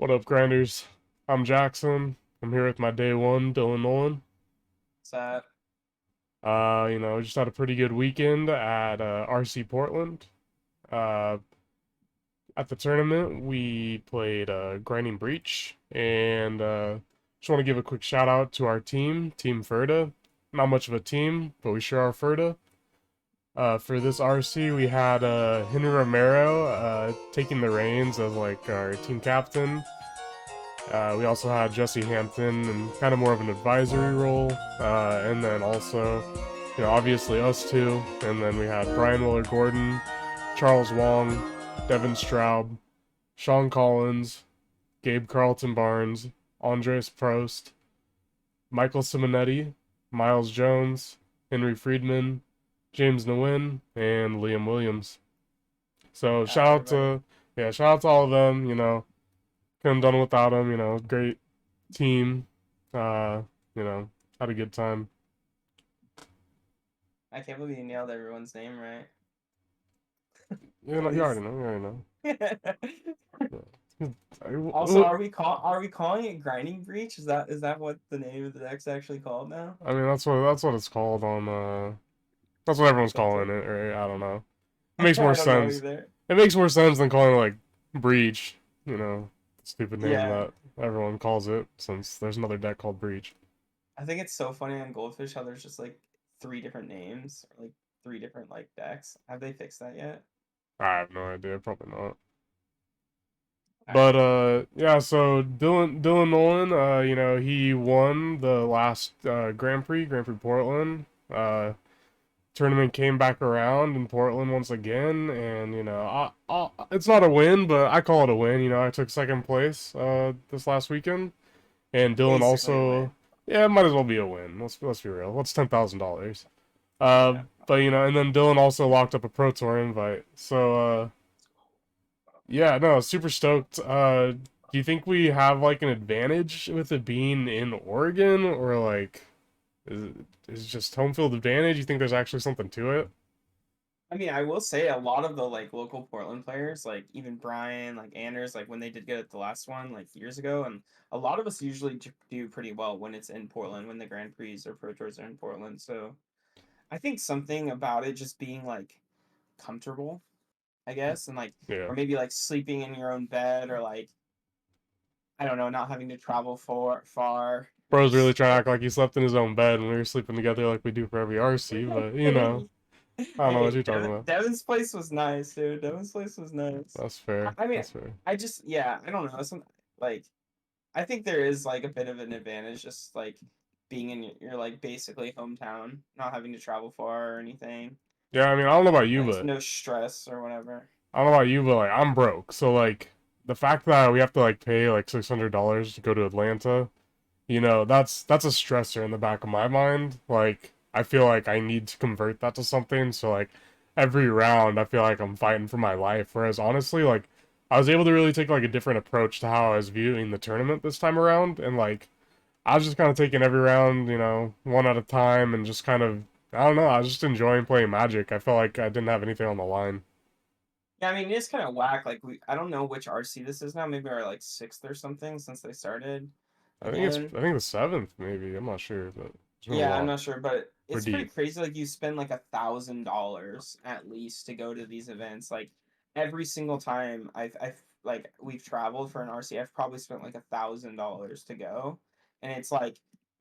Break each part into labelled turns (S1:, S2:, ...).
S1: What up, grinders? I'm Jackson. I'm here with my day one, Dylan Nollen.
S2: So
S1: We just had a pretty good weekend at RC Portland. Uh, at the tournament, we played Grinding Breach, and just want to give a quick shout out to our team, Team Ferda. Not much of a team, but we sure are Ferda. For this RC, we had Henry Romero taking the reins as like our team captain. We also had Jesse Hampton in kind of more of an advisory role, and then also, obviously us two, and then we had Brian Willard Gordon, Charles Wong, Devin Straub, Sean Collins, Gabe Carlton Barnes, Andres Prost, Michael Simonetti, Miles Jones, Henry Friedman, James Nguyen, and Liam Williams. So
S2: shout out everybody.
S1: shout out to all of them. Couldn't have done it without them. Great team. Uh, had a good time.
S2: I can't believe you nailed everyone's name right.
S1: You
S2: At
S1: know, you already
S2: least.
S1: know. You already know.
S2: Also, are we calling it grinding breach? Is that what the name of the deck's actually called now?
S1: I mean, that's what it's called on. That's what everyone's calling
S2: TikTok.
S1: it, right? I don't know. It makes more
S2: I don't know
S1: sense.
S2: either.
S1: It makes more sense than calling it like Breach. Stupid name
S2: Yeah,
S1: that everyone calls it, since there's another deck called Breach.
S2: I think it's so funny on Goldfish how there's just like three different names or like three different like decks. Have they fixed that yet?
S1: I have no idea. Probably not.
S2: All right.
S1: But yeah, so Dylan Nolan, he won the last Grand Prix Portland. Tournament came back around in Portland once again, and it's not a win, but I call it a win. I took second place this last weekend, and Dylan
S2: Basically a
S1: also,
S2: win.
S1: yeah, it might as well be a win. Let's be real. What's $10,000?
S2: Yeah.
S1: But and then Dylan also locked up a Pro Tour invite, so yeah, no, super stoked. Do you think we have like an advantage with it being in Oregon, or like is is it just home field advantage? You think there's actually something to it?
S2: I mean, I will say a lot of the like local Portland players, like even Brian, like Anders, like when they did good at the last one, like years ago, and a lot of us usually do pretty well when it's in Portland, when the Grand Prix or Pro Tours are in Portland. So I think something about it just being like comfortable, I guess, and like
S1: Yeah.
S2: or maybe like sleeping in your own bed or like I don't know, not having to travel far and
S1: Bro's really
S2: just
S1: trying to
S2: like
S1: act like he slept in his own bed when we were sleeping together like we do for every RC, but
S2: hey,
S1: I don't know what
S2: hey,
S1: you're talking about.
S2: Devin's place was nice, dude. Devin's place was nice.
S1: That's fair.
S2: I mean,
S1: That's fair.
S2: I just yeah, I don't know. Like I think there is like a bit of an advantage just like being in your like basically hometown, not having to travel far or anything.
S1: Yeah, I mean, I don't know about you,
S2: Like
S1: but
S2: no stress or whatever.
S1: like I'm broke. So like the fact that we have to like pay like $600 to go to Atlanta, that's a stressor in the back of my mind. Like I feel like I need to convert that to something. So like every round, I feel like I'm fighting for my life. Whereas honestly, like I was able to really take like a different approach to how I was viewing the tournament this time around, and like I was just kind of taking every round, one at a time, and just kind of I don't know. I was just enjoying playing Magic. I felt like I didn't have anything on the line.
S2: Yeah, I mean it's kind of whack. Like I don't know which RC this is now. Maybe our like sixth or something since they started again.
S1: I think the seventh maybe. I'm not sure, but it's been a
S2: Yeah, I'm
S1: lot.
S2: not sure, but
S1: We're
S2: it's pretty
S1: deep.
S2: crazy. Like you spend like $1,000 at least to go to these events. Like every single time I've like we've traveled for an RC, I've probably spent like $1,000 to go, and it's like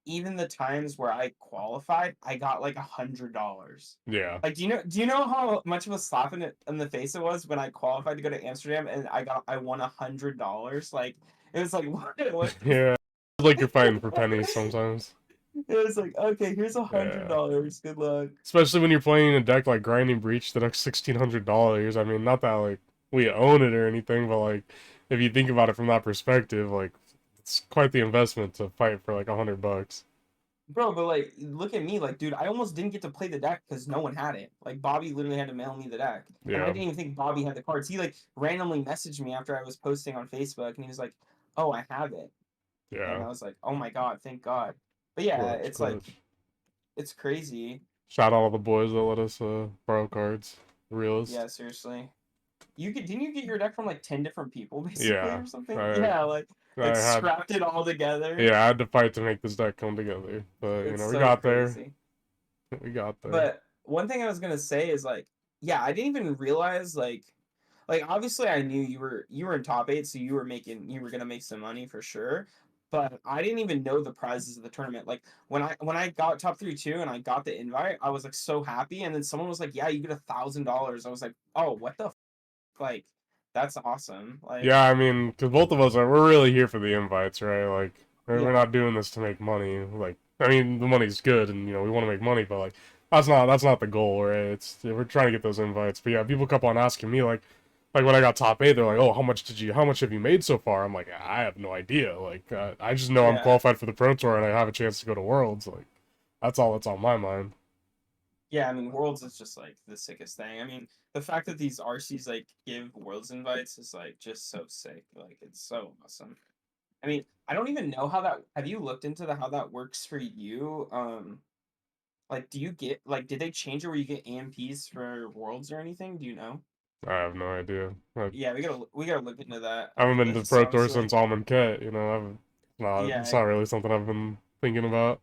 S2: even the times where I qualified, I got like $100.
S1: Yeah.
S2: Like, do you know how much of a slap in the face it was when I qualified to go to Amsterdam and I won $100? Like it was like what
S1: Yeah. It's like you're fighting for pennies sometimes.
S2: it was like, okay, here's a hundred
S1: Yeah.
S2: dollars. Good luck.
S1: Especially when you're playing a deck like Grinding Breach that has $1,600. I mean, not that like we own it or anything, but like if you think about it from that perspective, like it's quite the investment to fight for like $100.
S2: Bro, but like look at me, like, dude, I almost didn't get to play the deck because no one had it. Like Bobby literally had to mail me the deck. And I
S1: Yeah.
S2: didn't even think Bobby had the cards. He like randomly messaged me after I was posting on Facebook and he was like, oh, I have it. And
S1: Yeah.
S2: I was like, oh my God, thank God. But yeah,
S1: Clutch,
S2: it's like
S1: clutch.
S2: it's crazy.
S1: Shout out all the boys that let us borrow cards. Realist.
S2: Yeah, seriously. Didn't you get your deck from like 10 different people basically
S1: Yeah.
S2: or something?
S1: I
S2: Yeah, like
S1: I
S2: like
S1: had,
S2: scrapped it all together.
S1: yeah, I had to fight to make this deck come together. But,
S2: It's
S1: we
S2: so
S1: got there.
S2: crazy.
S1: We got there.
S2: But one thing I was gonna say is like, yeah, I didn't even realize like obviously I knew you were in top eight, so you were gonna make some money for sure. But I didn't even know the prizes of the tournament. Like when I got top three too and I got the invite, I was like so happy. And then someone was like, "Yeah, you get $1,000." I was like, "Oh, what the like? That's awesome!" Like,
S1: Yeah, I mean, because both of us we're really here for the invites, right? Like, we're
S2: yeah,
S1: not doing this to make money. Like, I mean, the money's good, and we want to make money, but like, that's not the goal, right? We're trying to get those invites. But yeah, people kept on asking me like when I got top eight, they're like, "Oh, how much have you made so far?" I'm like, I have no idea. Like, I just know I'm
S2: yeah.
S1: qualified for the pro tour and I have a chance to go to Worlds. Like, that's all that's on my mind.
S2: Yeah, I mean, Worlds is just like the sickest thing. I mean, the fact that these RCs like give Worlds invites is like just so sick. Like it's so awesome. I mean, I don't even know how that. Have you looked into the how that works for you? Like, do you get like, did they change it where you get AMPs for Worlds or anything? Do you know?
S1: I have no idea.
S2: Yeah, we gotta look into that
S1: I haven't
S2: after
S1: been to the
S2: this,
S1: pro tour since
S2: honestly.
S1: Almond Ket. It's
S2: Yeah,
S1: not really something I've been thinking about.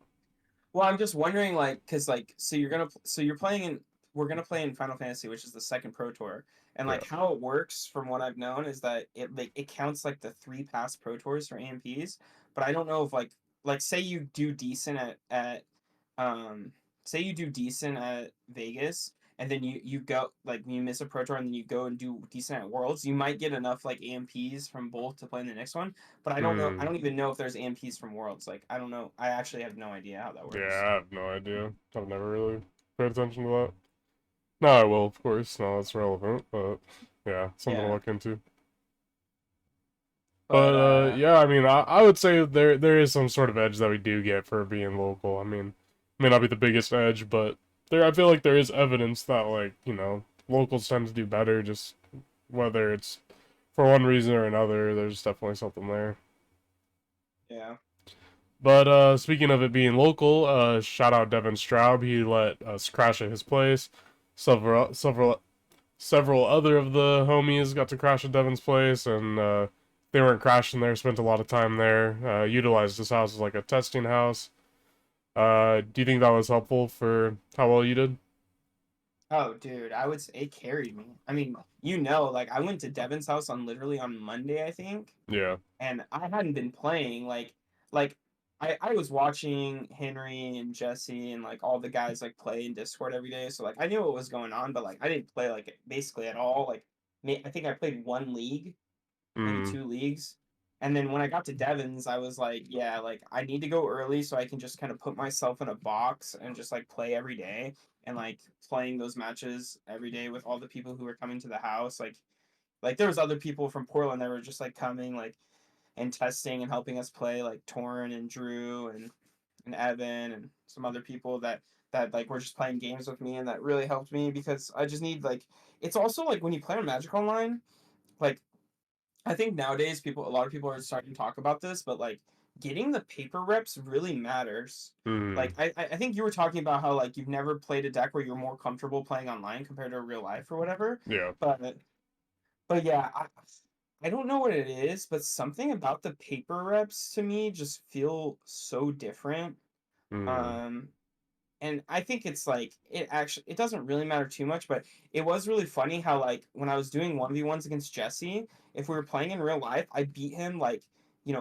S2: well, I'm just wondering, like, cause like, so you're playing in, we're gonna play in Final Fantasy, which is the second Pro Tour, and
S1: Yeah.
S2: like how it works, from what I've known, is that it counts like the three past Pro Tours for AMPs, but I don't know if like say you do decent at um say you do decent at Vegas, and then you go like you miss a Pro Tour, and then you go and do decent at Worlds, you might get enough like AMPs from both to play in the next one. But I don't know. I
S1: Hmm.
S2: don't even know if there's AMPs from Worlds. Like I don't know. I actually have no idea how that
S1: Yeah,
S2: works.
S1: I have no idea. I've never really paid attention to that. No, I will, of course. No, it's relevant, but yeah, something to
S2: Yeah,
S1: look into.
S2: but
S1: But yeah, I mean, I would say there is some sort of edge that we do get for being local. I mean, may not be the biggest edge, but I feel like there is evidence that like locals tend to do better. Just whether it's for one reason or another, there's definitely something there.
S2: yeah.
S1: But speaking of it being local, shout out Devin Straub. He let us crash at his place. Several other of the homies got to crash at Devin's place, and they weren't crashing there. Spent a lot of time there. Utilized his house as like a testing house. Do you think that was helpful for how well you did?
S2: Oh, dude, I would say it carried me. I mean, like I went to Devin's house on literally on Monday, I think,
S1: Yeah.
S2: and I hadn't been playing. Like I was watching Henry and Jesse and like all the guys like play in Discord every day, so like I knew what was going on, but like I didn't play like basically at all. Like, I think I played one league, maybe
S1: Mm.
S2: two leagues. And then when I got to Devon's, I was like, yeah, like I need to go early so I can just kind of put myself in a box and just like play every day and like playing those matches every day with all the people who were coming to the house. Like there was other people from Portland that were just like coming like and testing and helping us play, like Torrin and Drew and Evan and some other people that like were just playing games with me, and that really helped me because I just need like, it's also like when you play on Magic Online, like I think nowadays a lot of people are starting to talk about this, but like getting the paper reps really matters.
S1: Mm.
S2: Like I think you were talking about how like you've never played a deck where you're more comfortable playing online compared to real life or whatever.
S1: Yeah.
S2: But yeah, I don't know what it is, but something about the paper reps to me just feel so different.
S1: Mm.
S2: Um and I think it's like it doesn't really matter too much, but it was really funny how like when I was doing 1v1s against Jesse, if we were playing in real life, I beat him like,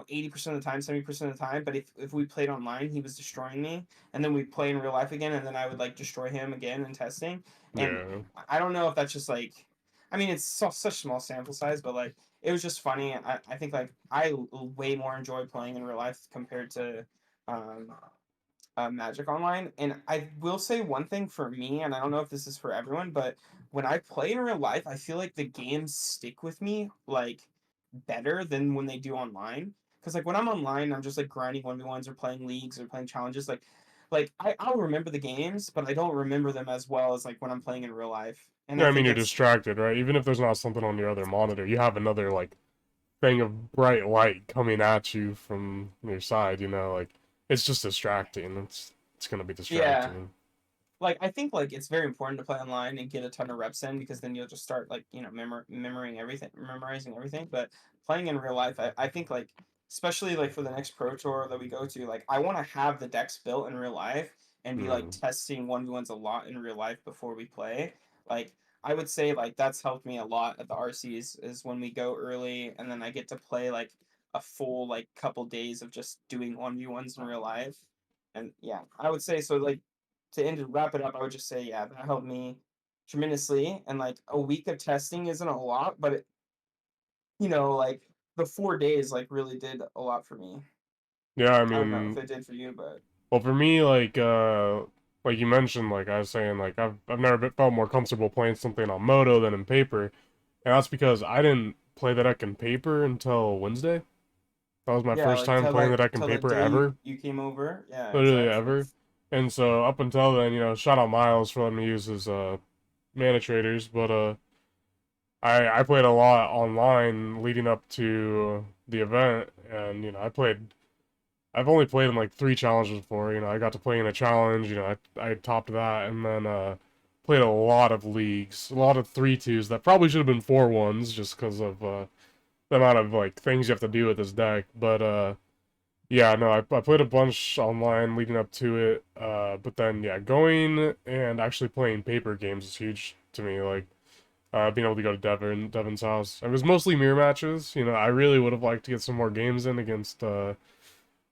S2: 80% of the time, 70% of the time, but if we played online, he was destroying me. And then we'd play in real life again, and then I would like destroy him again in testing. And
S1: Yeah.
S2: I don't know if that's just like, I mean, it's such small sample size, but like it was just funny. I think like way more enjoy playing in real life compared to um Magic Online. And I will say one thing for me, and I don't know if this is for everyone, but when I play in real life, I feel like the games stick with me like better than when they do online. Because like when I'm online, I'm just like grinding 1v1s or playing leagues or playing challenges. I'll remember the games, but I don't remember them as well as like when I'm playing in real life. And
S1: Yeah,
S2: I
S1: I mean
S2: think
S1: you're
S2: that's
S1: distracted, right? Even if there's not something on your other monitor, you have another like thing of bright light coming at you from your side. Like it's just distracting. It's gonna be
S2: yeah.
S1: distracting.
S2: Like I think like it's very important to play online and get a ton of reps in, because then you'll just start like memorizing everything. But playing in real life, I think like especially like for the next pro tour that we go to, like I want to have the decks built in real life and be like
S1: Mm.
S2: testing 1v1s a lot in real life before we play. Like I would say like that's helped me a lot at the RCs is when we go early and then I get to play like a full like couple days of just doing 1v1s in real life. And yeah, I would say so like to end wrap it up, I would just say yeah, that helped me tremendously. And like a week of testing isn't a lot, but like the 4 days like really did a lot for me.
S1: Yeah, I
S2: I don't know if
S1: mean,
S2: it did for you, but
S1: well, for me, like you mentioned, like I was saying, like I've never felt more comfortable playing something on Moto than in paper, and that's because I didn't play the deck in paper until Wednesday. That was my
S2: yeah,
S1: first
S2: like
S1: time playing the deck in
S2: till the
S1: paper
S2: day
S1: ever,
S2: you came over. Yeah,
S1: literally
S2: exactly.
S1: ever. And so up until then, shout out Miles for letting me use his mana traders, but I played a lot online leading up to the event, and I've only played in like 3 challenges before. I got to play in a challenge. I topped that, and then played a lot of leagues, a lot of 3-2s that probably should have been 4-1s just because of the amount of like things you have to do with this deck. But yeah, no, I played a bunch online leading up to it. But then yeah, going and actually playing paper games is huge to me. Like being able to go to Devin's house. It was mostly mirror matches. I really would have liked to get some more games in against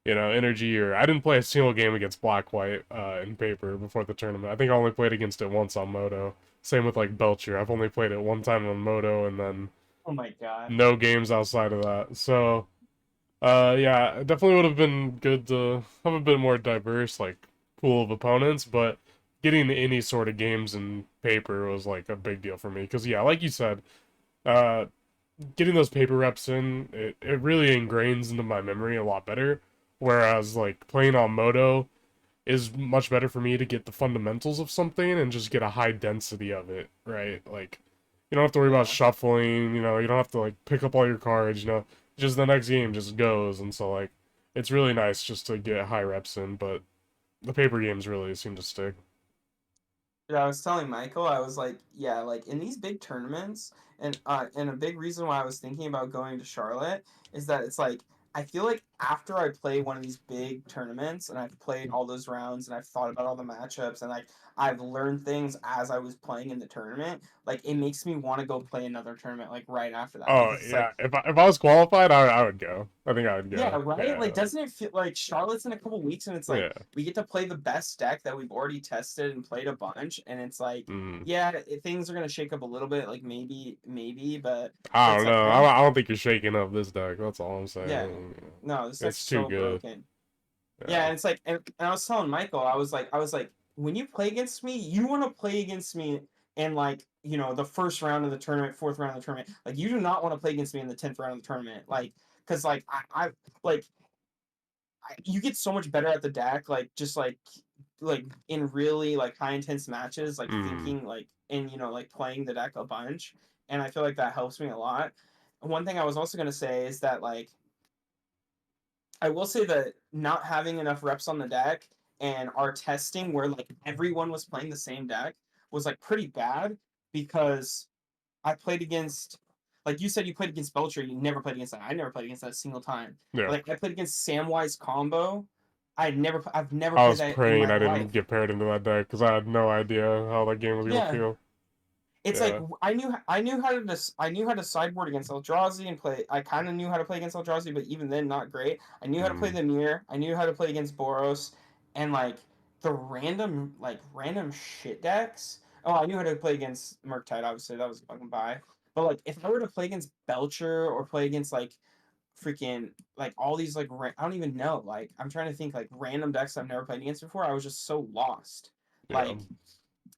S1: Energy, or I didn't play a single game against Black White in paper before the tournament. I think I only played against it once on Moto. Same with like Belcher. I've only played it one time on Moto and then
S2: Oh my god.
S1: no games outside of that. So, yeah, it definitely would have been good to have a bit more diverse like pool of opponents, but getting any sort of games in paper was like a big deal for me because yeah, like you said, uh getting those paper reps in, it really ingrains into my memory a lot better. Whereas like playing on Moto is much better for me to get the fundamentals of something and just get a high density of it, right? Like you don't have to worry about
S2: Yeah.
S1: shuffling, you don't have to like pick up all your cards, just the next game just goes. And so like it's really nice just to get high reps in, but the paper games really seem to stick.
S2: Yeah, I was telling Michael, I was like, yeah, like in these big tournaments, and a big reason why I was thinking about going to Charlotte is that it's like I feel like after I play one of these big tournaments and I've played all those rounds and I've thought about all the matchups and like I've learned things as I was playing in the tournament, like it makes me want to go play another tournament like right after that
S1: Oh
S2: because it's like
S1: yeah, if I was qualified, I would go. I think I would
S2: yeah,
S1: go.
S2: right?
S1: Yeah,
S2: Like, doesn't it feel like Charlotte's in a couple weeks and it's like
S1: yeah.
S2: we get to play the best deck that we've already tested and played a bunch, and it's like,
S1: Mm.
S2: yeah, things are gonna shake up a little bit, like maybe, but
S1: I
S2: it's
S1: don't
S2: like
S1: know.
S2: one,
S1: I don't think you're shaking up this deck. That's all I'm
S2: yeah,
S1: saying.
S2: no, this deck's
S1: It's too
S2: so
S1: good.
S2: broken. Yeah,
S1: Yeah.
S2: and it's like, and I was telling Michael, I was like, when you play against me, you want to play against me in like, the first round of the tournament, fourth round of the tournament. Like, you do not want to play against me in the 10th round of the tournament, like, because like like you get so much better at the deck, like just like in really like high intense matches, like
S1: Mm.
S2: thinking like and like playing the deck a bunch, and I feel like that helps me a lot. One thing I was also gonna say is that like I will say that not having enough reps on the deck and our testing where like everyone was playing the same deck was like pretty bad because I played against, like you said, you played against Belcher. You never played against that. I never played against that a single time.
S1: Yeah.
S2: Like I played against Samwise combo. I've never
S1: I
S2: played
S1: was
S2: that in
S1: praying
S2: my
S1: I didn't
S2: life.
S1: get paired into that deck because I had no idea how that game was gonna
S2: Yeah,
S1: feel.
S2: it's like
S1: Yeah.
S2: I knew how to sideboard against Eldrazi and play. I kind of knew how to play against Eldrazi, but even then, not great. I knew how to play
S1: Mm.
S2: the mirror. I knew how to play against Boros, and like the random shit decks. Oh, I knew how to play against Murktide. Obviously, that was a fucking buy. But like, if I were to play against Belcher or play against like freaking like all these like I don't even know. Like, I'm trying to think like random decks I've never played against before. I was just so lost.
S1: Yeah.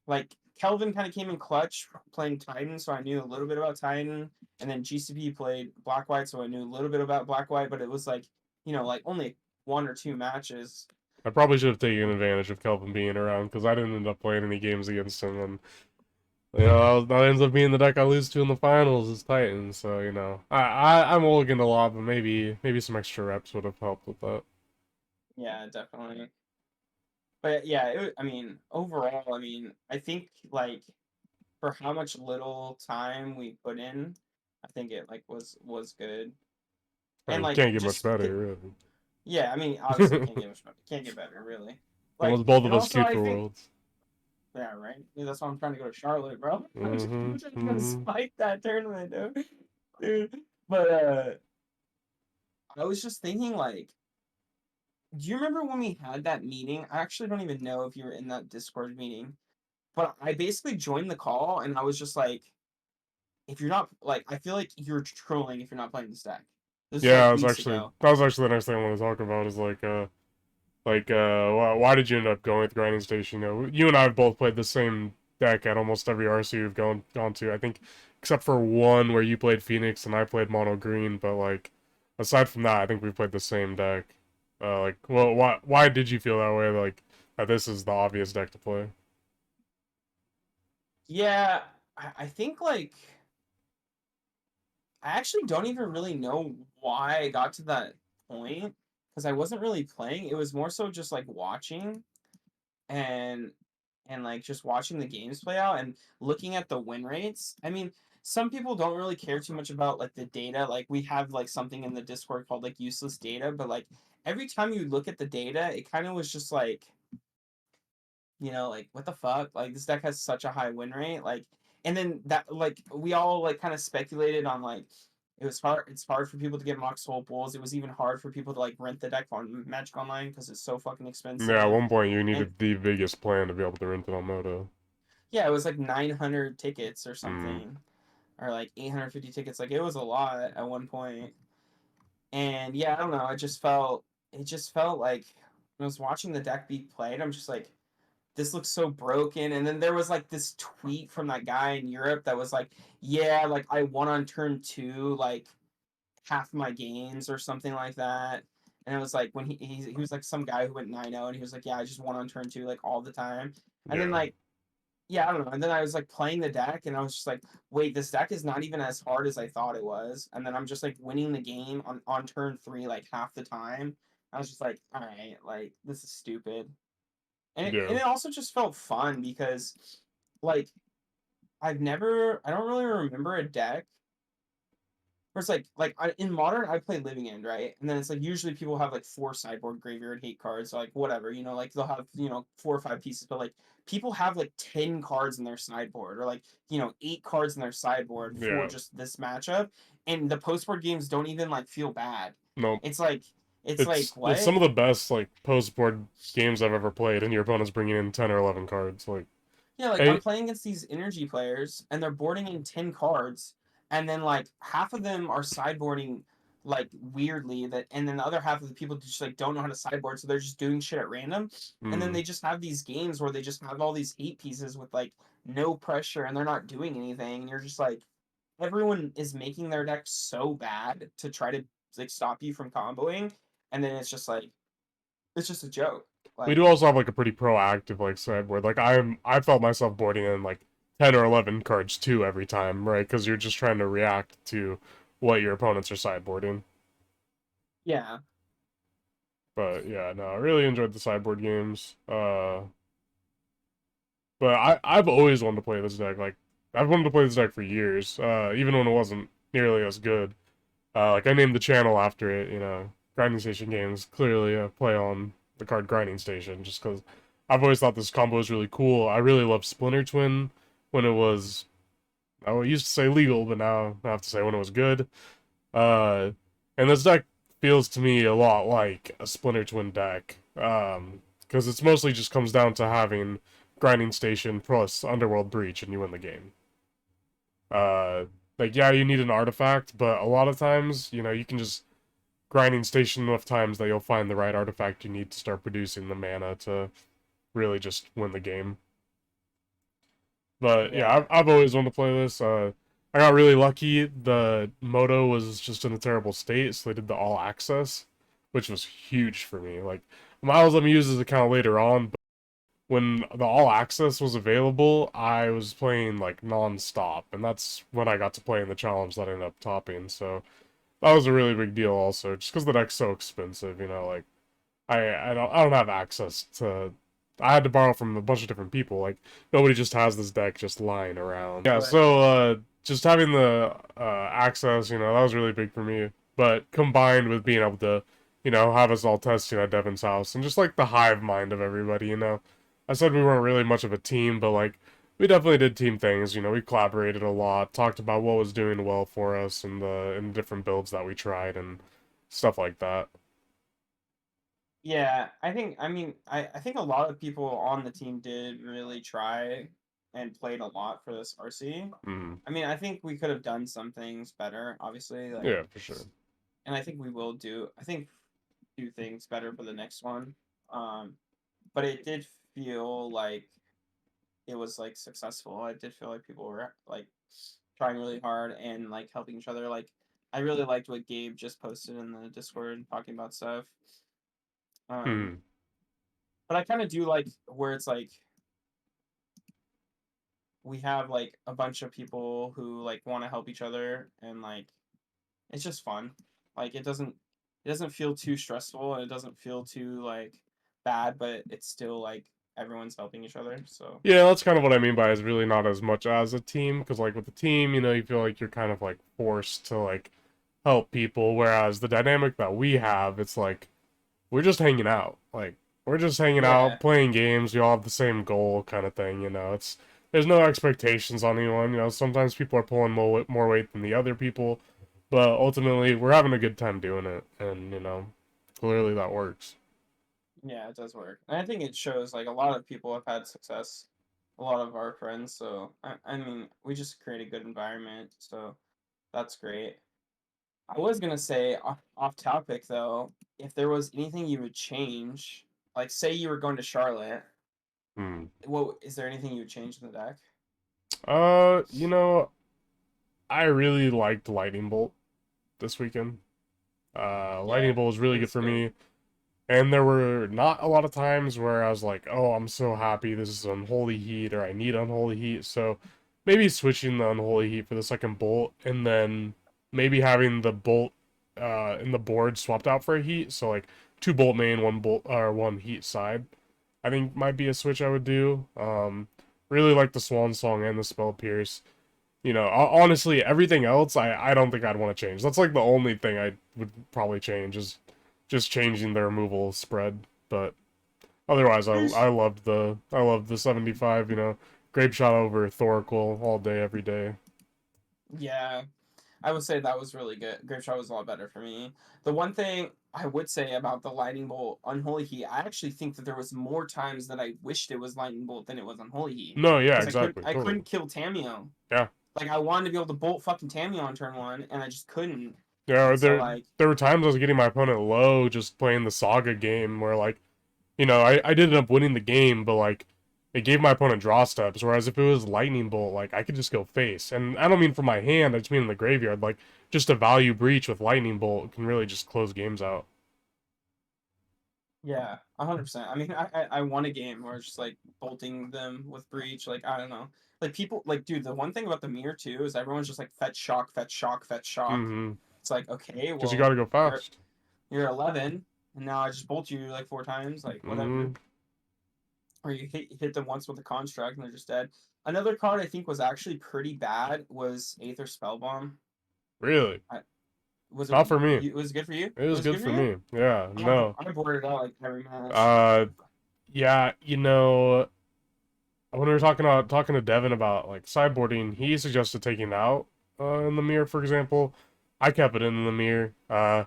S2: Like Kelvin kind of came in clutch playing Titan, so I knew a little bit about Titan. And then GCP played Black White, so I knew a little bit about Black White, but it was like, like only one or two matches.
S1: I probably should have taken advantage of Kelvin being around because I didn't end up playing any games against him, and that ends up being the deck I lose to in the finals is Titans. So I'm looking a lot, but maybe some extra reps would have helped with that.
S2: Yeah, definitely. But yeah, I mean, overall, I mean, I think like for how much little time we put in, I think it like was good.
S1: I
S2: And
S1: mean,
S2: like
S1: can't get much
S2: just
S1: better, really.
S2: yeah, I mean obviously can't get much better, can't get better really. Like
S1: Unless both
S2: and
S1: of us
S2: also
S1: shoot
S2: I
S1: for
S2: think
S1: worlds.
S2: yeah right. Yeah, that's why I'm trying to go to Charlotte, bro. I'm
S1: Mm-hmm.
S2: trying to go
S1: Mm-hmm.
S2: spike that tournament, dude. But I was just thinking like, do you remember when we had that meeting? I actually don't even know if you were in that Discord meeting, but I basically joined the call and I was just like, if you're not like, I feel like you're trolling if you're not playing this deck. This is
S1: Yeah,
S2: like
S1: I was
S2: weeks
S1: actually
S2: ago.
S1: that was actually the next thing I want to talk about is why did you end up going with Grinding Station? You know, you and I have both played the same deck at almost every RC we've gone to. I think except for one where you played Phoenix and I played Mono Green, but like aside from that, I think we've played the same deck. Well, why did you feel that way? Like that this is the obvious deck to play?
S2: Yeah, I think like I actually don't even really know why I got to that point because I wasn't really playing. It was more so just like watching and like just watching the games play out and looking at the win rates. I mean, some people don't really care too much about like the data. Like we have like something in the Discord called like useless data, but like every time you look at the data, it kind of was just like, like what the fuck? Like this deck has such a high win rate. Like and then that like we all like kind of speculated on like it's hard for people to get mock soul pools. It was even hard for people to like rent the deck on Magic Online because it's so fucking
S1: Yeah, at
S2: expensive.
S1: one point you
S2: And
S1: needed the biggest plan to be able to rent it on Moto.
S2: yeah, it was like 900 tickets or
S1: Mm.
S2: something, or like 850 tickets. Like it was a lot at one point. And yeah, I don't know. It just felt like when I was watching the deck be played, I'm just like, this looks so broken. And then there was like this tweet from that guy in Europe that was like, yeah, like I won on turn two, like half my games or something like that. And it was like when he was like some guy who went 9-0 and he was like, yeah, I just won on turn two like all the time. And then
S1: Yeah.
S2: like yeah, I don't know. And then I was like playing the deck and I was just like, wait, this deck is not even as hard as I thought it was. And then I'm just like winning the game on turn three like half the time. I was just like, all right, like this is stupid.
S1: Yeah.
S2: And it also just felt fun because like I don't really remember a deck where it's in modern I play Living End, right? And then it's like usually people have like four sideboard graveyard hate cards, so like whatever, like they'll have, four or five pieces, but like people have like 10 cards in their sideboard or like, eight cards in their sideboard for
S1: Yeah.
S2: just this matchup. And the postboard games don't even like feel bad.
S1: No,
S2: It's like it's like
S1: it's some
S2: what?
S1: of the best like post board games I've ever played, and your opponent's bringing in 10 or 11 cards. Like,
S2: Yeah, like I'm
S1: hey,
S2: playing against these energy players and they're boarding in 10 cards and then like half of them are sideboarding like weirdly that and then the other half of the people just like don't know how to sideboard so they're just doing shit at random and then
S1: mm,
S2: they just have these games where they just have all these hate pieces with like no pressure and they're not doing anything and you're just like everyone is making their deck so bad to try to like stop you from comboing and then it's just a joke.
S1: we
S2: Like
S1: do also have like a pretty proactive like sideboard. Like I felt myself boarding in like 10 or 11 cards too every time, right? Because you're just trying to react to what your opponents are sideboarding.
S2: yeah.
S1: But yeah, no, I really enjoyed the sideboard games. But I've always wanted to play this deck. Like I've wanted to play this deck for years. Even when it wasn't nearly as good. Like I named the channel after it. You know, Grinding Station Games. Clearly a play on the card Grinding Station, just because I've always thought this combo was really cool. I really loved Splinter Twin when it was. I used to say legal, but now I have to say when it was good. Uh, and this deck feels to me a lot like a Splinter Twin deck. Because it's mostly just comes down to having Grinding Station plus Underworld Breach, and you win the game. Uh, like yeah, you need an artifact, but a lot of times, you can just grinding station enough times that you'll find the right artifact you need to start producing the mana to really just win the game. But yeah,
S2: Yeah.
S1: I've always wanted to play this. I got really lucky. The Moto was just in a terrible state, so they did the all access, which was huge for me. Like Miles let me use his account later on, but when the all access was available, I was playing like non-stop, and that's when I got to play in the challenge that I ended up topping. So that was a really big deal, also, just because the deck's so expensive. Like I don't have access to. I had to borrow from a bunch of different people. Like nobody just has this deck just lying around. Yeah,
S2: But
S1: so just having the access, that was really big for me. But combined with being able to, have us all testing at Devin's house and just like the hive mind of everybody, I said we weren't really much of a team, but like we definitely did team things. We collaborated a lot, talked about what was doing well for us and the different builds that we tried and stuff like that.
S2: Yeah, I think a lot of people on the team did really try and played a lot for this RC.
S1: Mm.
S2: I mean, I think we could have done some things better, obviously, like,
S1: Yeah, for sure.
S2: and I think we will do things better for the next one. Um, but it did feel like it was like successful. I did feel like people were like trying really hard and like helping each other. Like I really liked what Gabe just posted in the Discord talking about stuff. Um,
S1: Mm.
S2: but I kind of do like where it's like we have like a bunch of people who like want to help each other and like it's just fun. Like it doesn't feel too stressful and it doesn't feel too like bad, but it's still like everyone's helping each other. So
S1: Yeah, that's kind of what I mean by is really not as much as a team, because like with the team, you feel like you're kind of like forced to like help people, whereas the dynamic that we have, it's like we're just hanging out. Like we're just hanging out,
S2: yeah,
S1: playing games. We all have the same goal, kind of thing. It's there's no expectations on anyone. Sometimes people are pulling more weight than the other people, but ultimately we're having a good time doing it, and clearly that works.
S2: yeah, it does work. And I think it shows like a lot of people have had success, a lot of our friends. So I mean, we just create a good environment. So that's great. I was gonna say off topic though, if there was anything you would change, like say you were going to Charlotte,
S1: Hmm.
S2: what is there anything you would change in the deck?
S1: Uh, you know, I really liked Lightning Bolt this weekend. Lightning
S2: Yeah,
S1: Bolt was really
S2: it
S1: good
S2: was
S1: for
S2: good.
S1: me. And there were not a lot of times where I was like, oh, I'm so happy this is Unholy Heat or I need Unholy Heat. So maybe switching the Unholy Heat for the second Bolt and then maybe having the Bolt in the board swapped out for a Heat. So like two Bolt main, one Bolt or one Heat side. I think might be a switch I would do. Really like the Swan Song and the Spell Pierce. Honestly, everything else, I don't think I'd want to change. That's like the only thing I would probably change is just changing the removal spread. But otherwise, I loved the 75. Grape shot over Thoracle all day, every day.
S2: Yeah, I would say that was really good. Grape Shot was a lot better for me. The one thing I would say about the Lightning Bolt Unholy Heat, I actually think that there was more times that I wished it was Lightning Bolt than it was Unholy Heat.
S1: No, yeah,
S2: Because
S1: exactly,
S2: I
S1: totally.
S2: couldn't kill Tamio.
S1: Yeah,
S2: Like I wanted to be able to bolt fucking Tamio on turn one, and I just couldn't.
S1: yeah.
S2: And so
S1: There
S2: like
S1: there were times I was getting my opponent low just playing the Saga game where like I did end up winning the game, but like it gave my opponent draw steps. Whereas if it was Lightning Bolt, like I could just go face. And I don't mean for my hand, I just mean in the graveyard. Like just a value breach with Lightning Bolt can really just close games out.
S2: yeah, 100%. I mean, I won a game where it's just like bolting them with breach. Like I don't know, like people like dude. The one thing about the mirror too is everyone's just like fetch shock, fetch shock, fetch shock.
S1: Mm-hmm.
S2: It's like okay,
S1: Because you
S2: well
S1: got to go
S2: you're
S1: fast.
S2: you're 11, and now I just bolt you like four times, like whatever.
S1: Mm-hmm.
S2: Or you hit them once with a construct and they're just dead. Another card I think was actually pretty bad was Aether Spellbomb.
S1: Really,
S2: I, was it
S1: not for me.
S2: was it good for you?
S1: It
S2: It
S1: was
S2: was
S1: good
S2: good for
S1: for
S2: you.
S1: me. Yeah, no.
S2: I boarded out like every match.
S1: Uh, yeah. When we were talking to Devin about like sideboarding, he suggested taking it out in the mirror, for example. I kept it in the mirror. I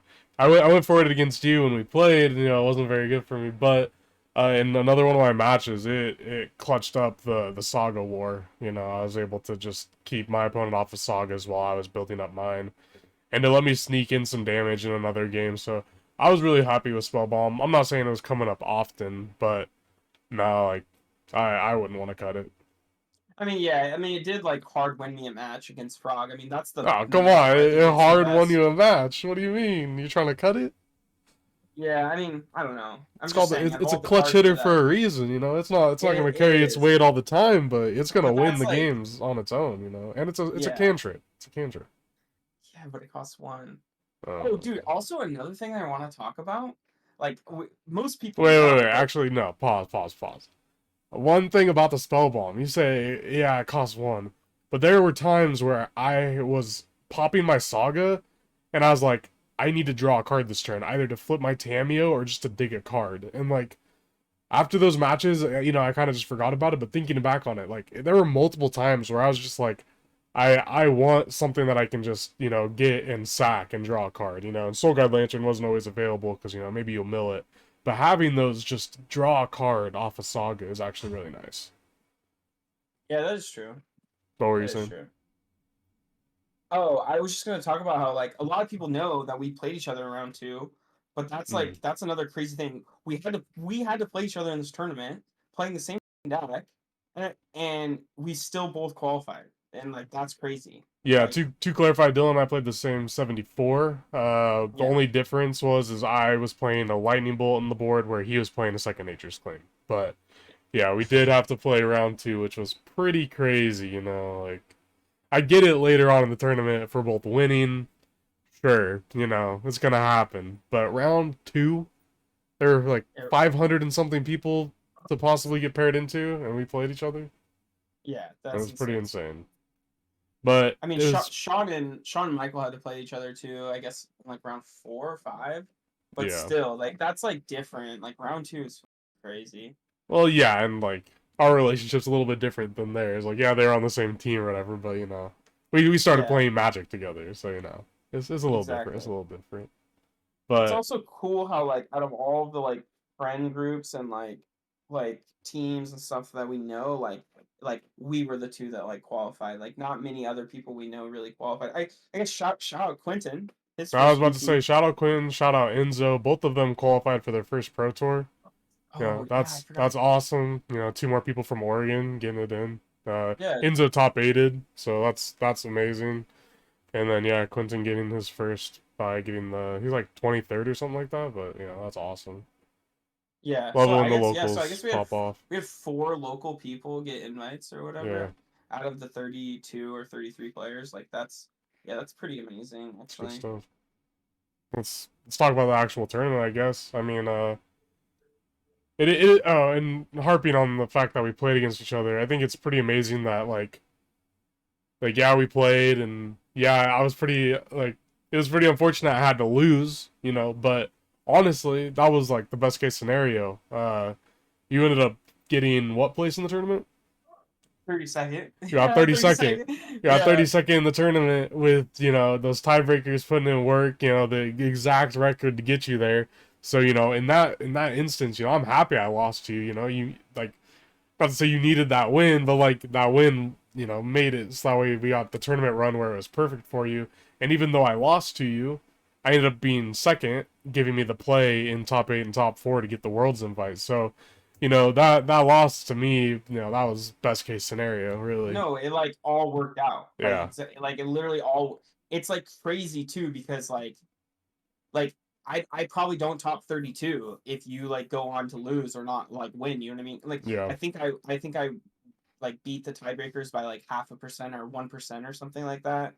S1: went for it against you when we played. It wasn't very good for me, but in another one of my matches, it clutched up the Saga War. I was able to just keep my opponent off of Sagas while I was building up mine, and it let me sneak in some damage in another game. So I was really happy with Spellbomb. I'm not saying it was coming up often, but no, like I wouldn't want to cut it.
S2: I mean, yeah, I mean it did like hard win me a match against Frog. I mean that's the
S1: Oh, come
S2: main
S1: on.
S2: card I think
S1: It
S2: it's the
S1: hard won
S2: best.
S1: you a match. What do you mean? You trying to cut it?
S2: Yeah, I mean I don't know. I'm
S1: It's
S2: just
S1: called
S2: saying of
S1: it's a
S2: all the
S1: clutch
S2: cards in the
S1: hitter
S2: deck,
S1: for a reason, it's not going to
S2: it
S1: carry its
S2: is.
S1: weight all the time, but it's going to
S2: But
S1: win
S2: that's
S1: the
S2: like
S1: games on its own. And it's a
S2: yeah,
S1: cantrip. It's a cantrip.
S2: yeah, but it costs one. Oh,
S1: Uh,
S2: dude. Also, another thing I want to talk about, like most people
S1: wait,
S2: know,
S1: wait.
S2: but
S1: Actually, no. Pause. One thing about the spell bomb. You say, yeah, it costs one. But there were times where I was popping my saga and I was like, I need to draw a card this turn, either to flip my Tameo or just to dig a card. And like after those matches, I kind of just forgot about it. But thinking back on it, like there were multiple times where I was just like, I want something that I can just get and sack and draw a card. And Soul Guide Lantern wasn't always available because maybe you'll mill it. But having those just draw a card off a Saga is actually really nice.
S2: Yeah, that is true.
S1: What were you
S2: That is
S1: saying?
S2: true. Oh, I was just gonna talk about how like a lot of people know that we played each other in round two, but
S1: Mm.
S2: that's another crazy thing. We had to play each other in this tournament, playing the same deck, and we still both qualified, and like that's crazy.
S1: Yeah,
S2: Like
S1: to clarify, Dylan and I played the same 74. The
S2: yeah,
S1: only difference was is I was playing a lightning bolt on the board where he was playing a second nature's claim. But yeah, we did have to play round two, which was pretty crazy. Like I get it later on in the tournament if we're both winning. Sure, it's gonna happen. But round two, there were like
S2: er,
S1: 500 and something people to possibly get paired into, and we played each other.
S2: yeah,
S1: It
S2: that's
S1: was pretty
S2: insane.
S1: insane. But
S2: I mean,
S1: it was,
S2: Sean and Michael had to play each other too. I guess in, like round 4 or 5, but
S1: yeah.
S2: still, like that's like different. Like round two is crazy.
S1: Well, yeah, and like our relationship's a little bit different than theirs. Like, yeah, they're on the same team or whatever, but we started
S2: Yeah,
S1: playing Magic together, so it's a little different. It's a
S2: exactly.
S1: little different.
S2: It's
S1: But
S2: also cool how like out of all of the like friend groups and like teams and stuff that we know, like we were the two that like qualified. Like not many other people we know really qualified. I guess shout out Quentin, his
S1: I was
S2: first
S1: about to say,
S2: VC.
S1: shout out Quinn, shout out Enzo. Both of them qualified for their first Pro Tour.
S2: Oh yeah, I
S1: That's
S2: forgot.
S1: awesome. Two more people from Oregon getting it in.
S2: Yeah,
S1: Enzo top aided, so that's amazing. And then yeah, Quentin getting his first by getting he's like 23rd or something like that. But that's awesome.
S2: yeah.
S1: Love
S2: So
S1: when
S2: I
S1: the
S2: guess yeah. So I
S1: locals
S2: guess
S1: pop off.
S2: we have 4 local people get invites or
S1: Yeah,
S2: whatever out of the 32 or 33 players. Like that's yeah, that's pretty amazing
S1: it's good
S2: actually.
S1: stuff. Let's talk about the actual tournament, I guess. I mean, oh, and harping on the fact that we played against each other, I think it's pretty amazing that like yeah, we played, and yeah, I was pretty like it was pretty unfortunate I had to lose. But honestly, that was like the best case scenario. You ended up getting what place in the tournament?
S2: 32nd.
S1: You got
S2: Yeah,
S1: 32nd.
S2: 32nd.
S1: You got
S2: Yeah.
S1: 32nd in the tournament with those tiebreakers putting in work. The exact record to get you there. So in that instance, I'm happy I lost to you. You like not to say you needed that win, but like that win, made it so that way we got the tournament run where it was perfect for you. And even though I lost to you, I ended up being second, giving me the play in top eight and top four to get the Worlds invite. So, that loss to me, that was best case scenario, really.
S2: No, it like all worked out. Like
S1: Yeah,
S2: like it literally all it's like crazy too because like I probably don't top 32 if you like go on to lose or not like win, you know what I mean? Like
S1: yeah,
S2: I think I like beat the tiebreakers by like 0.5% or 1% or something like that.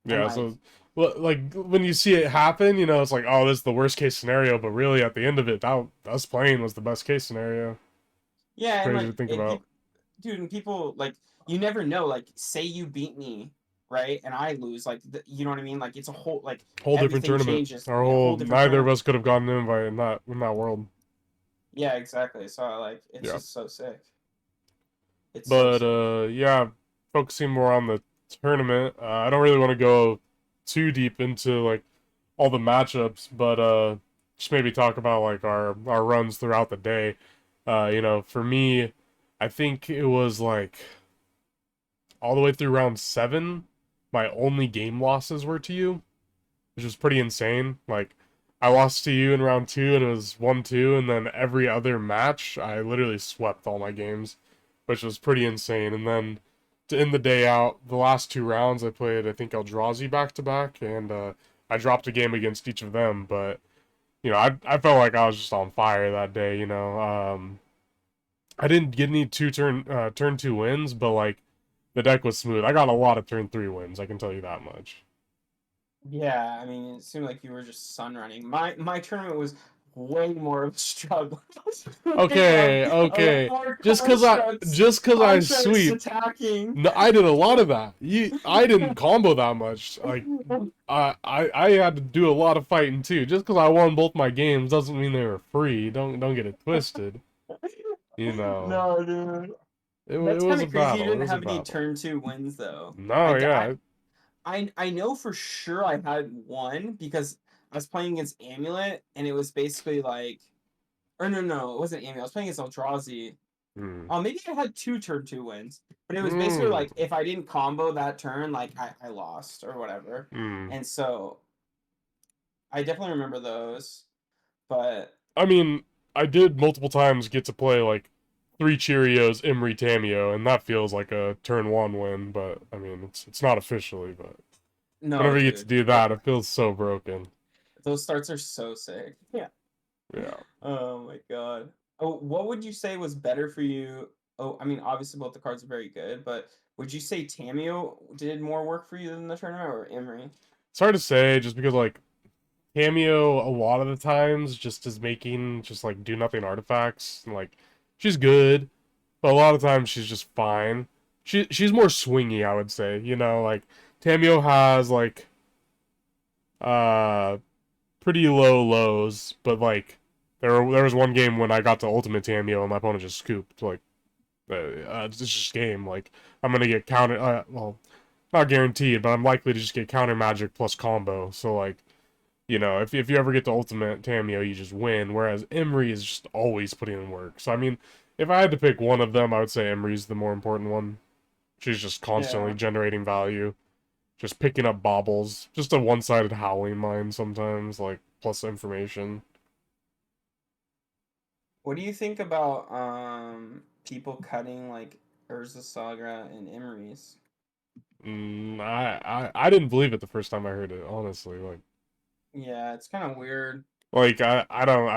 S2: And
S1: yeah.
S2: like
S1: So, well, like when you see it happen, it's like, oh, this is the worst case scenario. But really, at the end of it, that us playing was the best case scenario. It's
S2: yeah, and
S1: crazy to
S2: like
S1: think
S2: and
S1: about.
S2: people dude, and people like you never know. Like, say you beat me, right, and I lose. Like, you know what I mean? Like, it's a whole like
S1: Whole different
S2: everything
S1: tournament.
S2: changes.
S1: Our
S2: A
S1: whole
S2: whole different
S1: neither of
S2: tournament.
S1: us could have gotten an invite in that world.
S2: Yeah, exactly. So like, it's
S1: Yeah.
S2: just so sick. It's so
S1: But
S2: sick.
S1: yeah, focusing more on the tournament. I don't really want to go too deep into like all the matchups, but just maybe talk about like our runs throughout the day. For me, I think it was like all the way through round seven, my only game losses were to you, which was pretty insane. Like I lost to you in round two and it was 1-2, and then every other match I literally swept all my games, which was pretty insane. And then to end the day out, the last two rounds I played I think Eldrazi back to back, and I dropped a game against each of them, but I felt like I was just on fire that day. I didn't get any turn two wins, but like the deck was smooth. I got a lot of turn three wins, I can tell you that much.
S2: Yeah, I mean, it seemed like you were just sun running. My tournament was way more of a struggle.
S1: Okay,
S2: A lot
S1: okay.
S2: more
S1: Just cause I just cause I
S2: constructs
S1: sweep.
S2: attacking.
S1: No, I did a lot of that. I didn't combo that much. Like I had to do a lot of fighting too. Just cause I won both my games doesn't mean they were free. Don't get it twisted. You know,
S2: No, dude.
S1: it
S2: That's kind
S1: was a
S2: of crazy. You
S1: battle. It
S2: didn't
S1: was a
S2: have any
S1: battle.
S2: turn two wins though.
S1: No, yeah.
S2: I know for sure I had one because I was playing against Amulet and it was basically like, or no, it wasn't Amulet. I was playing against Eldrazi.
S1: Hmm.
S2: Oh, maybe I had two turn two wins, but it was basically
S1: Hmm.
S2: like if I didn't combo that turn, like I lost or whatever.
S1: Hmm.
S2: And so I definitely remember those. But
S1: I mean, I did multiple times get to play like three Cheerios, Imri Tamio, and that feels like a turn one win. But I mean, it's not officially. But
S2: no,
S1: whenever you get to
S2: dude,
S1: do that, it feels so broken.
S2: those starts are so sick. Yeah.
S1: Yeah.
S2: Oh my god. Oh, what would you say was better for you? Oh, I mean, obviously both the cards are very good, but would you say Tamio did more work for you than the tournament or Emery?
S1: It's hard to say just because like Cameo a lot of the times just is making just like do nothing artifacts and like she's good, but a lot of times she's just fine. She's more swingy, I would say. You know, like Tamio has like uh pretty low lows, but like there was one game when I got to ultimate Tamio and my opponent just scooped. Like it's just game. Like I'm gonna get counter. Well, not guaranteed, but I'm likely to just get counter magic plus combo. So like if you ever get to ultimate Tamio, you just win. Whereas Emery is just always putting in work. So I mean, if I had to pick one of them, I would say Emery's the more important one. She's just constantly
S2: Yeah.
S1: generating value, just picking up baubles, just a one-sided howling mine sometimes, like plus information.
S2: What do you think about people cutting like Urza Saga and Emery's?
S1: I didn't believe it the first time I heard it, honestly.
S2: Yeah, it's kind of weird.
S1: I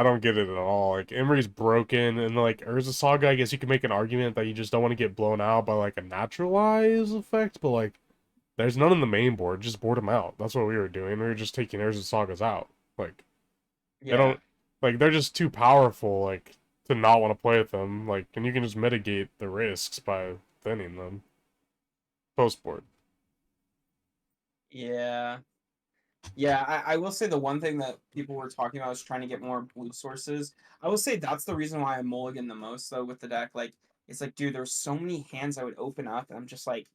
S1: don't get it at all. Like Emery's broken, and like Urza Saga, I guess you can make an argument that you just don't want to get blown out by like a naturalize effect, but like there's none in the main board. Just board them out. That's what we were doing. We were just taking Urza Sagas out. Like they
S2: Yeah.
S1: don't they're just too powerful like to not want to play with them. Like and you can just mitigate the risks by thinning them post board.
S2: Yeah. Yeah, I will say the one thing that people were talking about is trying to get more blue sources. I will say that's the reason why I mulligan the most though with the deck. Like it's like, dude, there's so many hands I would open up, and I'm just like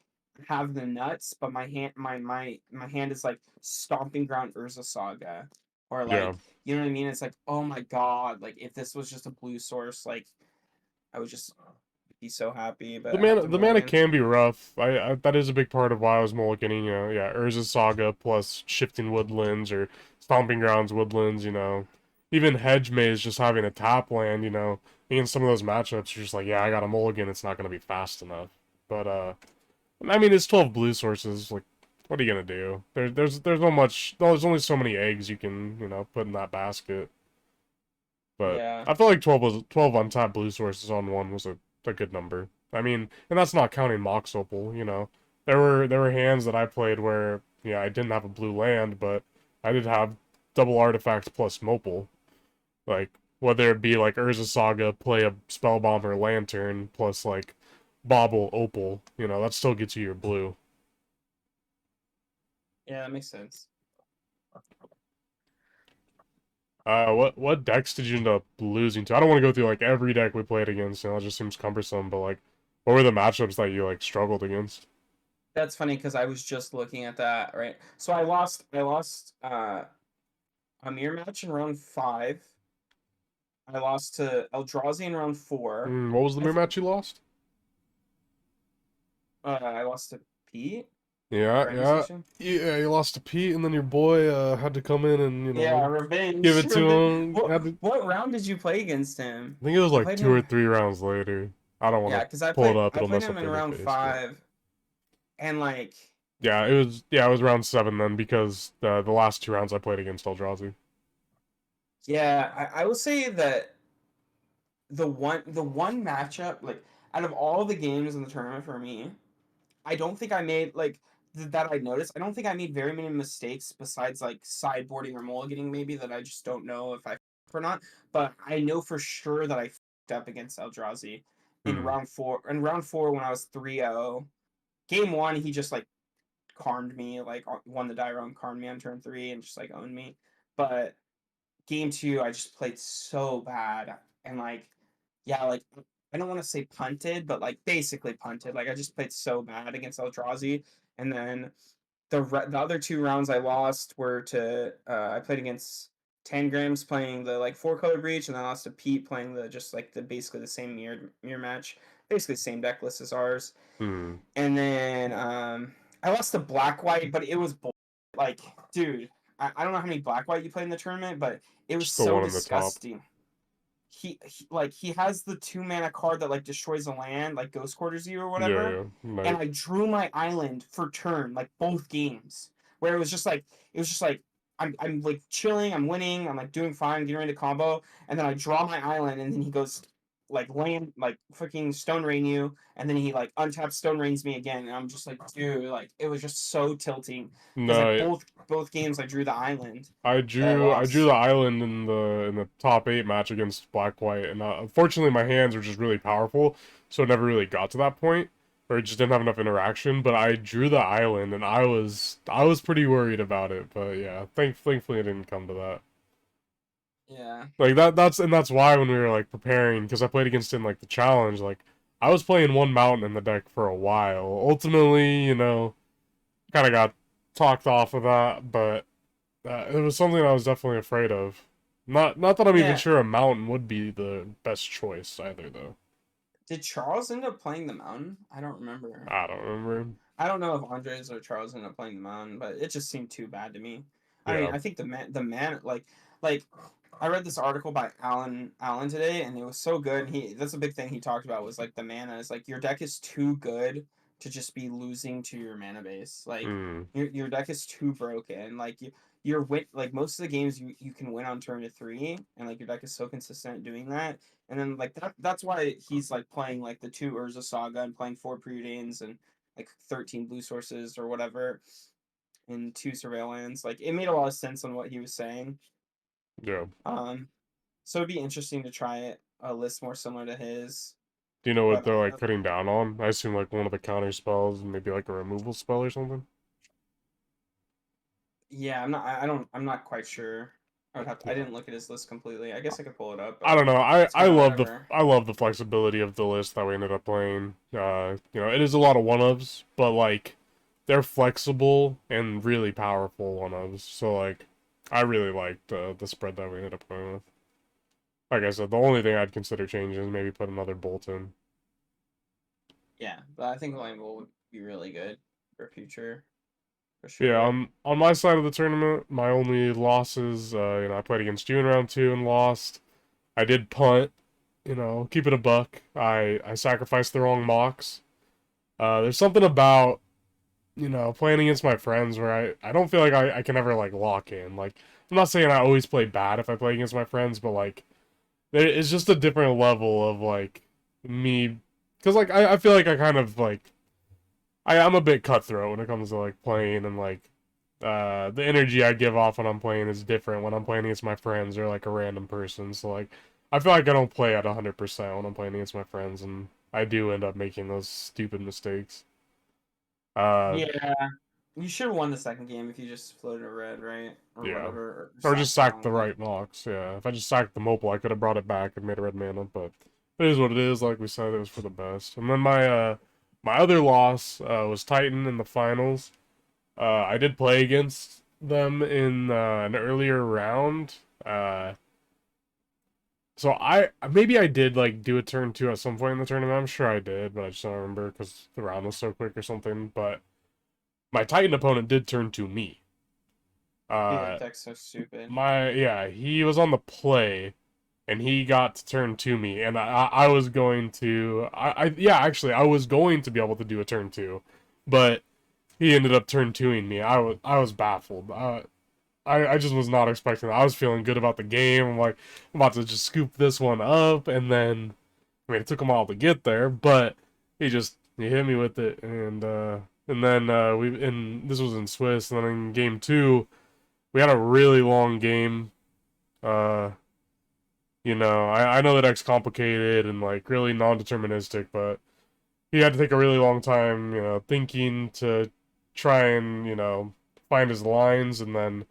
S2: have the nuts, but my hand is like Stomping Ground Urza Saga. Or
S1: Yeah.
S2: like, you know what I mean? It's like, oh my god, like if this was just a blue source, like I would just be so happy, but I have to
S1: The mana
S2: mulligan.
S1: can be rough. I that is a big part of why I was mulliganing. Yeah, Urza Saga plus Shifting Woodlands or Stomping Grounds Woodlands. Even Hedge Maze just having a tap land. Against some of those matchups, you're just like, yeah, I got a mulligan. It's not gonna be fast enough. But I mean, it's 12 blue sources. Like, what are you gonna do? There's no much. There's only so many eggs you can put in that basket. But
S2: Yeah.
S1: I feel like 12 untapped blue sources on one was a good number. I mean, and that's not counting Mox Opal. There were hands that I played where yeah I didn't have a blue land, but I did have double artifact plus Mopal. Like whether it be like Urza Saga, play a Spellbomb or Lantern plus like Bauble Opal, that still gets you your blue.
S2: Yeah, that makes sense.
S1: What decks did you end up losing to? I don't want to go through like every deck we played against. It just seems cumbersome. But like, what were the matchups that you like struggled against?
S2: That's funny because I was just looking at that, right? So I lost a mirror match in round 5. I lost to Eldrazi in round 4.
S1: What was the
S2: I
S1: mirror
S2: th-
S1: match you lost?
S2: I lost to Pete,
S1: Yeah,
S2: Grinding
S1: yeah,
S2: Station.
S1: yeah. You lost to Pete, and then your boy had to come in and
S2: Yeah,
S1: give
S2: revenge.
S1: it to him.
S2: What round did you play against him?
S1: I think it was
S2: I
S1: like
S2: played
S1: two or
S2: him.
S1: three rounds later. I don't want
S2: Yeah,
S1: to
S2: because I
S1: pull it
S2: played
S1: up;
S2: I
S1: it'll
S2: played
S1: mess
S2: him
S1: up the
S2: in round
S1: interface. But
S2: 5, and like
S1: yeah, it was round 7 then because the last 2 rounds I played against Eldrazi.
S2: yeah, I will say that the one matchup, like out of all the games in the tournament for me, I don't think I made like that I noticed. I don't think I made very many mistakes besides like sideboarding or mulliganing maybe that I just don't know if I or not, but I know for sure that I fucked up against Eldrazi in
S1: Hmm.
S2: round four. In round four, when I was 3-0, game one, he just like carned me, like won the die roll and carned me on turn three and just like owned me. But game two, I just played so bad and like, yeah, like I don't want to say punted, but like basically punted. Like I just played so bad against Eldrazi, and then the other two rounds I lost were to I played against Tangrams playing the like four color breach, and then I lost to Pete playing the just like the basically the same mirror match, basically same deck list as ours.
S1: Hmm.
S2: And then I lost to Black White, but it was like, dude, I don't know how many Black White you played in the tournament, but it was
S1: Just the
S2: so
S1: one on the top.
S2: disgusting. He like he has the 2 mana card that like destroys a land, like Ghost Quarters you or
S1: Yeah,
S2: whatever.
S1: yeah.
S2: And
S1: Night.
S2: I drew my island for turn, like both games, where it was just like I'm like chilling, I'm winning, I'm like doing fine, getting ready to combo, and then I draw my island, and then he goes like land like freaking Stone Rain you, and then he like untaps Stone Rains me again, and I'm just like, dude, like it was just so tilting because like
S1: No,
S2: both games I drew the island
S1: I
S2: that I
S1: drew I drew
S2: lost.
S1: the island in the top eight match against Black White, and unfortunately my hands were just really powerful, so it never really got to that point, or it just didn't have enough interaction. But I drew the island, and I was pretty worried about it. But yeah, thankfully it didn't come to that.
S2: Yeah.
S1: Like that's why when we were like preparing, because I played against in like the challenge, like I was playing one mountain in the deck for a while. Ultimately, kind of got talked off of that, but it was something I was definitely afraid of. Not that I'm even
S2: Yeah.
S1: sure a mountain would be the best choice either, though.
S2: Did Charles end up playing the mountain? I don't remember.
S1: I don't remember.
S2: I don't know if Andres or Charles ended up playing the mountain, but it just seemed too bad to me. I mean,
S1: Yeah.
S2: I think the man like I read this article by Allen today, and it was so good. And he that's a big thing he talked about was like the mana is like your deck is too good to just be losing to your mana base. Like
S1: Hmm.
S2: your deck is too broken. Like you're win like most of the games you can win on turn to three, and like your deck is so consistent at doing that. And then like that's why he's like playing like the two Urza Saga and playing four Preordains and like 13 blue sources or whatever and two surveillance. Like it made a lot of sense on what he was saying.
S1: Yeah.
S2: Um, so it'd be interesting to try a list more similar to his.
S1: Do you know what
S2: But
S1: they're like cutting down on? I assume like one of the counter spells, maybe like a removal spell or something.
S2: yeah, I'm not quite sure. I
S1: Yeah.
S2: didn't look at his list completely. I guess I could pull it up,
S1: I
S2: but
S1: don't know. I
S2: it's
S1: I
S2: kind of
S1: love the
S2: whatever.
S1: I love the flexibility of the list that we ended up playing. It is a lot of one ofs, but like they're flexible and really powerful one ofs. So like I really liked the spread that we ended up going with. Like I said, the only thing I'd consider changing is maybe put another bolt in.
S2: Yeah, but I think Langell would be really good for future for
S1: Yeah,
S2: sure.
S1: on my side of the tournament, my only losses, I played against you in round two and lost. I did punt, keep it a buck. I sacrificed the wrong mocks. There's something about playing against my friends where I don't feel like I can ever like lock in. Like I'm not saying I always play bad if I play against my friends, but like there is just a different level of like me because like I feel like I kind of like I'm a bit cutthroat when it comes to like playing and like the energy I give off when I'm playing is different when I'm playing against my friends or like a random person. So like I feel like I don't play at 100% when I'm playing against my friends and I do end up making those stupid mistakes. Uh
S2: Yeah, you should have won the second game if you just floated a red, right? Or
S1: yeah.
S2: whatever, or
S1: Or just
S2: sacked the
S1: sacked
S2: wrong
S1: the
S2: one.
S1: right mocks, yeah. If I just sacked the Mopal, I could have brought it back and made a red mana, but it is what it is. Like we said, it was for the best. And then my other loss was Titan in the finals. I did play against them in an earlier round. So maybe I did like do a turn two at some point in the tournament. I'm sure I did, but I just don't remember because the round was so quick or something. But my Titan opponent did turn to me.
S2: Dude, that
S1: Uh,
S2: deck's so stupid.
S1: he was on the play and he got to turn to me, and I was going to yeah, actually I was going to be able to do a turn two, but he ended up turn twoing me. I was baffled. I just was not expecting that. I was feeling good about the game. I'm like, I'm about to just scoop this one up, and then I mean it took him a while to get there, but he hit me with it, and then this was in Swiss, and then in game two we had a really long game. Uh, I know that X complicated and like really non-deterministic, but he had to take a really long time, thinking to try and, find his lines, and then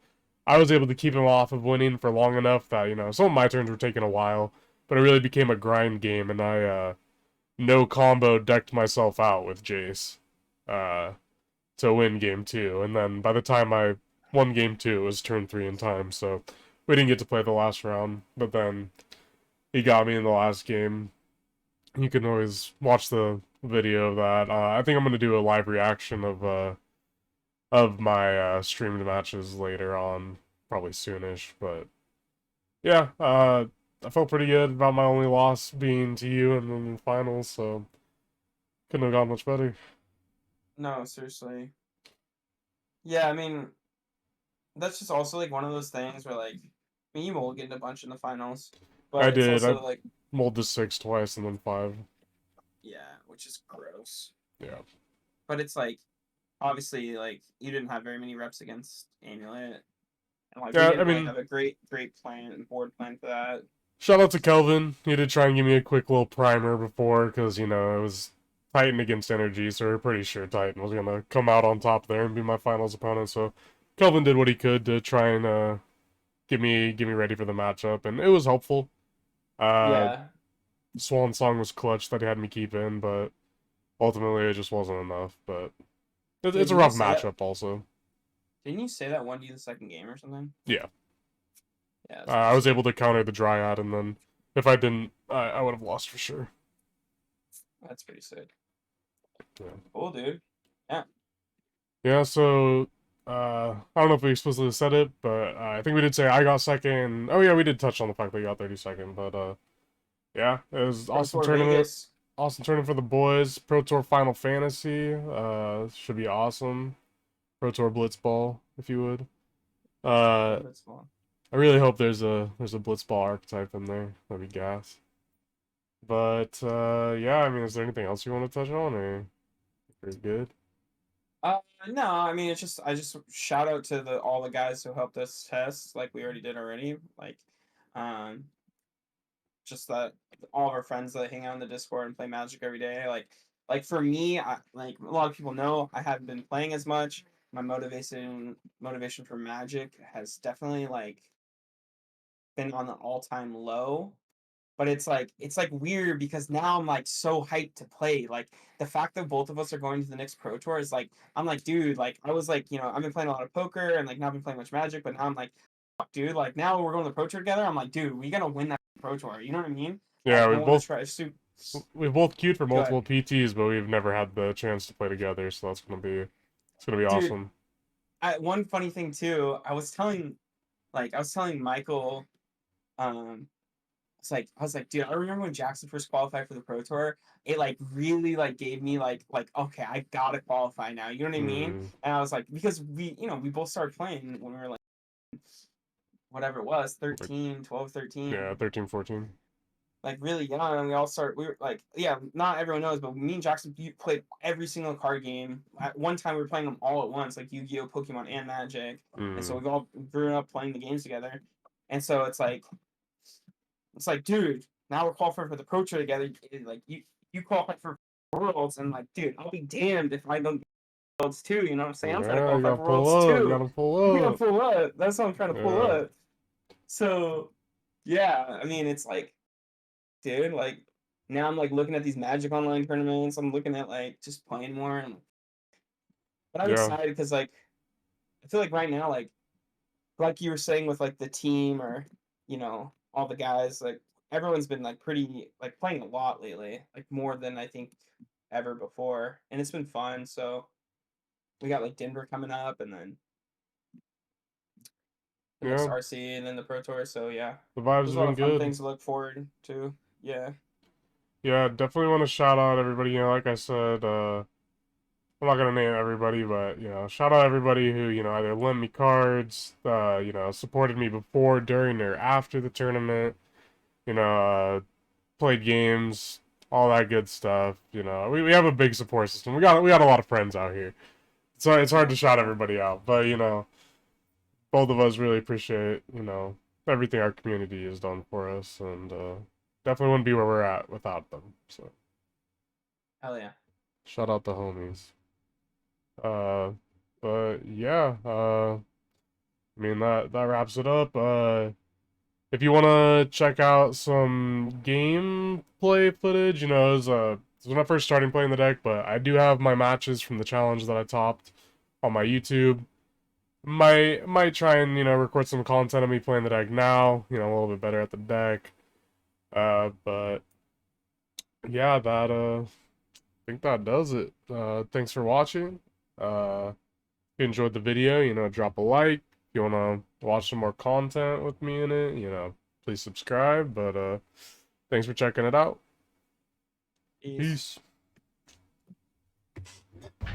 S1: I was able to keep him off of winning for long enough that, some of my turns were taking a while, but it really became a grind game, and I no combo decked myself out with Jace uh to win game 2. And then by the time I won game 2, it was turn 3 in time, so we didn't get to play the last round, but then he got me in the last game. You can always watch the video of that. I think I'm gonna do a live reaction of my streamed matches later on, probably soonish. But yeah, I felt pretty good about my only loss being to you in the finals, so couldn't have gone much better.
S2: No, seriously. Yeah, I mean, that's just also like one of those things where like, I mean, you will get a bunch in the finals,
S1: I
S2: but it's
S1: did. I
S2: also like,
S1: mulled to 6 twice and then 5.
S2: yeah, which is gross.
S1: Yeah.
S2: But it's like, obviously, like you didn't have very many reps against Amulet, and like we
S1: Yeah, I
S2: didn't really
S1: mean,
S2: have a great plan and board plan for that.
S1: shout out to Kelvin. He did try and give me a quick little primer before, because, it was Titan against Energy, so we are pretty sure Titan was going to come out on top there and be my finals opponent. So Kelvin did what he could to try and get me ready for the matchup, and it was helpful. Uh,
S2: Yeah.
S1: Swan Song was clutch that he had me keep in, but ultimately it just wasn't enough. But
S2: Dude,
S1: it's a rough matchup also.
S2: Didn't you say that 1D the second game or something?
S1: Yeah,
S2: Yeah, that's
S1: I
S2: pretty
S1: was able
S2: sick.
S1: to counter the Dryad, and then if I didn't, I would have lost for sure.
S2: That's pretty sick.
S1: Yeah.
S2: Cool, dude. Yeah.
S1: Yeah, so I don't know if we explicitly said it, but I think we did say I got second. Oh yeah, we did touch on the fact that you got 32nd, but yeah, it was
S2: Pro
S1: awesome
S2: Tour
S1: tournament.
S2: Vegas.
S1: Awesome tournament for the boys. Pro Tour Final Fantasy should be awesome. Pro Tour Blitzball, if you would. Uh
S2: That's fun.
S1: I really hope there's a Blitzball archetype in there. That'd be gas. But yeah, I mean, is there anything else you want to touch on, or pretty good?
S2: No, I mean it's just I just shout out to the all the guys who helped us test, like we already did already. Like, um, just that all of our friends that hang out in the Discord and play Magic every day. Like for me, like a lot of people know, I haven't been playing as much. My motivation for Magic has definitely like been on an all time low. But it's like weird because now I'm like so hyped to play. Like the fact that both of us are going to the next pro tour is like I'm like, dude, like I was like, I've been playing a lot of poker and like not been playing much Magic, but now I'm like, fuck, dude, like now we're going to the pro tour together. I'm like, dude, we gotta win that pro tour. You know what I mean?
S1: Yeah,
S2: Like I want to try.
S1: we've both queued for
S2: Go ahead,
S1: multiple PTs, but we've never had the chance to play together, so it's gonna be
S2: dude.
S1: awesome.
S2: One funny thing too, I was telling Michael, um, I was like, dude, I remember when Jackson first qualified for the Pro Tour, it like really like gave me like okay, I gotta qualify now. You know what I mean?
S1: Mm,
S2: And I was like, because we both started playing when we were like whatever it was,
S1: like
S2: 13, 12,
S1: yeah,
S2: 13,
S1: 13, 14.
S2: like really young. And we were like, yeah, not everyone knows, but me and Jackson played every single card game. At one time we were playing them all at once, like Yu-Gi-Oh, Pokemon, and Magic. And so
S1: Mm,
S2: we've all grew up playing the games together. And so it's like, dude, now we're qualifying for the Pro Tour together. Like you qualified for Worlds, and like, dude, I'll be damned if I don't get Worlds too. You know what I'm saying? I'm trying to
S1: yeah, you
S2: qualify
S1: gotta
S2: for
S1: pull
S2: Worlds
S1: up. You
S2: too.
S1: gotta pull
S2: We gotta
S1: up.
S2: pull up. That's what I'm trying to pull
S1: Yeah,
S2: up. So yeah, I mean, it's like, dude, like now I'm like looking at these Magic Online tournaments. I'm looking at like just playing more, but I'm
S1: yeah,
S2: excited because like I feel like right now, like you were saying with like the team or all the guys, like everyone's been like pretty like playing a lot lately, like more than I think ever before, and it's been fun. So we got like Denver coming up, and then the next
S1: yeah.
S2: RC, and then the Pro Tour. So yeah,
S1: The vibes
S2: there's
S1: have
S2: a lot
S1: been
S2: of fun
S1: good.
S2: things to look forward to. Yeah,
S1: Yeah, definitely want to shout out everybody. Like I said, I'm not gonna name everybody, but shout out everybody who either lent me cards, supported me before, during, or after the tournament. You know, played games, all that good stuff. We have a big support system. We got a lot of friends out here. So it's hard
S2: no,
S1: to
S2: for
S1: shout
S2: real.
S1: everybody out, but both of us really appreciate everything our community has done for us, and definitely wouldn't be where we're at without them. So
S2: Hell yeah.
S1: shout out the homies. Uh, but yeah, I mean that wraps it up. If you want to check out some gameplay footage, it was when I first started playing the deck, but I do have my matches from the challenge that I topped on my YouTube. Might try and record some content of me playing the deck now, a little bit better at the deck. But yeah, that I think that does it. Thanks for watching. If you enjoyed the video, drop a like. If you wanna watch some more content with me in it, please subscribe. But thanks for checking it out.
S2: Peace.
S1: Peace.